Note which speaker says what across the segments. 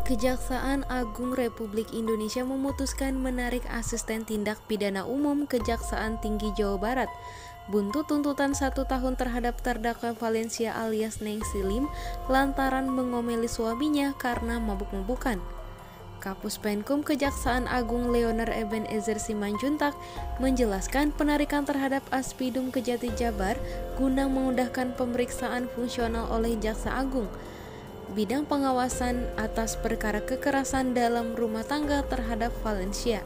Speaker 1: Kejaksaan Agung Republik Indonesia memutuskan menarik asisten tindak pidana umum Kejaksaan Tinggi Jawa Barat. Buntut tuntutan 1 tahun terhadap terdakwa Valencia alias Neng Silim lantaran mengomeli suaminya karena mabuk-mabukan. Kapus Penkum Kejaksaan Agung Leonard Ebenezer Simanjuntak menjelaskan penarikan terhadap Aspidum Kejati Jabar guna memudahkan pemeriksaan fungsional oleh Jaksa Agung bidang pengawasan atas perkara kekerasan dalam rumah tangga terhadap Valencia.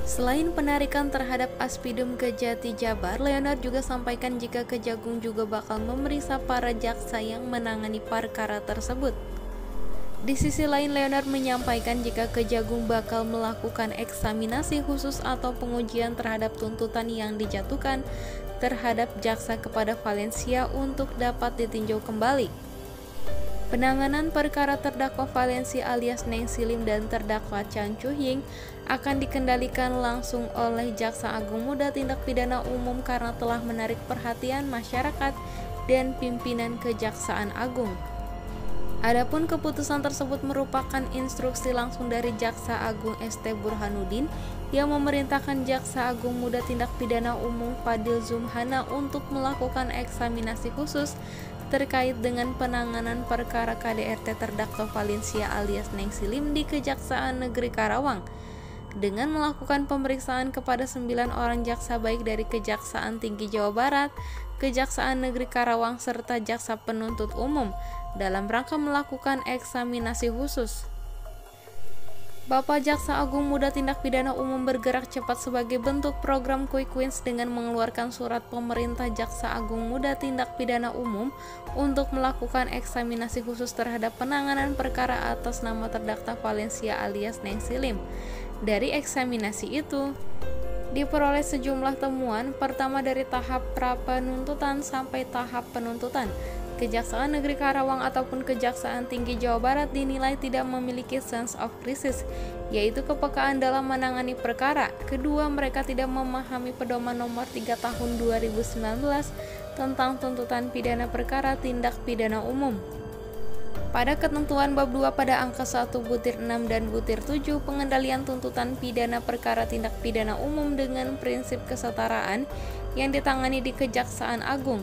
Speaker 1: Selain penarikan terhadap Aspidum Kejati Jabar, Leonard juga sampaikan jika Kejagung juga bakal memeriksa para jaksa yang menangani perkara tersebut. Di sisi lain, Leonard menyampaikan jika Kejagung bakal melakukan eksaminasi khusus atau pengujian terhadap tuntutan yang dijatuhkan terhadap jaksa kepada Valencia untuk dapat ditinjau kembali. Penanganan perkara terdakwa Valencia alias Neng Silim dan terdakwa Chan Chu Ying akan dikendalikan langsung oleh Jaksa Agung Muda Tindak Pidana Umum karena telah menarik perhatian masyarakat dan pimpinan Kejaksaan Agung. Adapun keputusan tersebut merupakan instruksi langsung dari Jaksa Agung ST Burhanuddin yang memerintahkan Jaksa Agung Muda Tindak Pidana Umum Fadil Zumhana untuk melakukan eksaminasi khusus terkait dengan penanganan perkara KDRT terdakwa Valencia alias Neng Silim di Kejaksaan Negeri Karawang dengan melakukan pemeriksaan kepada 9 orang jaksa baik dari Kejaksaan Tinggi Jawa Barat, Kejaksaan Negeri Karawang serta jaksa penuntut umum dalam rangka melakukan eksaminasi khusus. Bapak Jaksa Agung Muda Tindak Pidana Umum bergerak cepat sebagai bentuk program Quick Wins dengan mengeluarkan surat pemerintah Jaksa Agung Muda Tindak Pidana Umum untuk melakukan eksaminasi khusus terhadap penanganan perkara atas nama terdakwa Valencia alias Neng Silim. Dari eksaminasi itu, diperoleh sejumlah temuan, pertama dari tahap pra-penuntutan sampai tahap penuntutan. Kejaksaan Negeri Karawang ataupun Kejaksaan Tinggi Jawa Barat dinilai tidak memiliki sense of crisis, yaitu kepekaan dalam menangani perkara. Kedua, mereka tidak memahami pedoman nomor 3 tahun 2019 tentang tuntutan pidana perkara tindak pidana umum. Pada ketentuan bab 2 pada angka 1 butir 6 dan butir 7, pengendalian tuntutan pidana perkara tindak pidana umum dengan prinsip kesetaraan yang ditangani di Kejaksaan Agung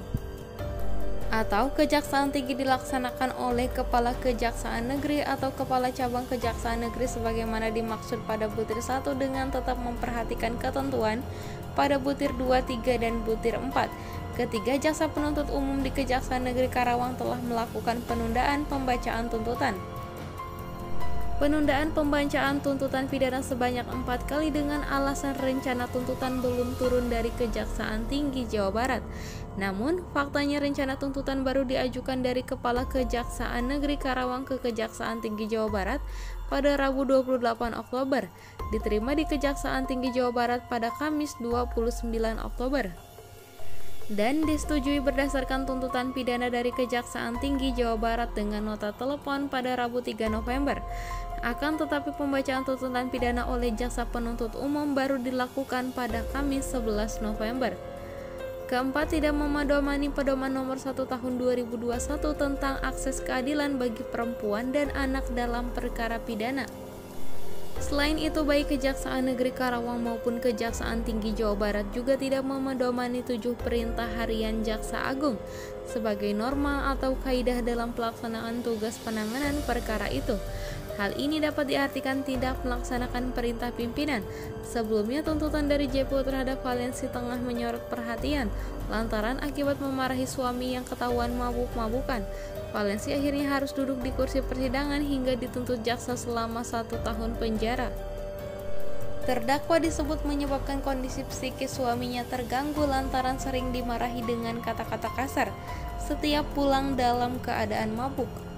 Speaker 1: atau Kejaksaan Tinggi dilaksanakan oleh Kepala Kejaksaan Negeri atau Kepala Cabang Kejaksaan Negeri sebagaimana dimaksud pada butir 1 dengan tetap memperhatikan ketentuan pada butir 2, 3, dan butir 4. Ketiga, jaksa penuntut umum di Kejaksaan Negeri Karawang telah melakukan penundaan pembacaan tuntutan. Penundaan pembacaan tuntutan pidana sebanyak 4 kali dengan alasan rencana tuntutan belum turun dari Kejaksaan Tinggi Jawa Barat. Namun, faktanya rencana tuntutan baru diajukan dari Kepala Kejaksaan Negeri Karawang ke Kejaksaan Tinggi Jawa Barat pada Rabu 28 Oktober, diterima di Kejaksaan Tinggi Jawa Barat pada Kamis 29 Oktober. Dan disetujui berdasarkan tuntutan pidana dari Kejaksaan Tinggi Jawa Barat dengan nota telepon pada Rabu 3 November. Akan tetapi pembacaan tuntutan pidana oleh jaksa penuntut umum baru dilakukan pada Kamis 11 November. Keempat, tidak memedomani pedoman nomor 1 tahun 2021 tentang akses keadilan bagi perempuan dan anak dalam perkara pidana. Selain itu, baik Kejaksaan Negeri Karawang maupun Kejaksaan Tinggi Jawa Barat juga tidak memedomani 7 perintah harian Jaksa Agung sebagai norma atau kaidah dalam pelaksanaan tugas penanganan perkara itu. Hal ini dapat diartikan tidak melaksanakan perintah pimpinan. Sebelumnya, tuntutan dari JPU terhadap Valencia tengah menyorot perhatian lantaran akibat memarahi suami yang ketahuan mabuk-mabukan. Valencia akhirnya harus duduk di kursi persidangan hingga dituntut jaksa selama 1 tahun penjara. Terdakwa disebut menyebabkan kondisi psikis suaminya terganggu lantaran sering dimarahi dengan kata-kata kasar setiap pulang dalam keadaan mabuk.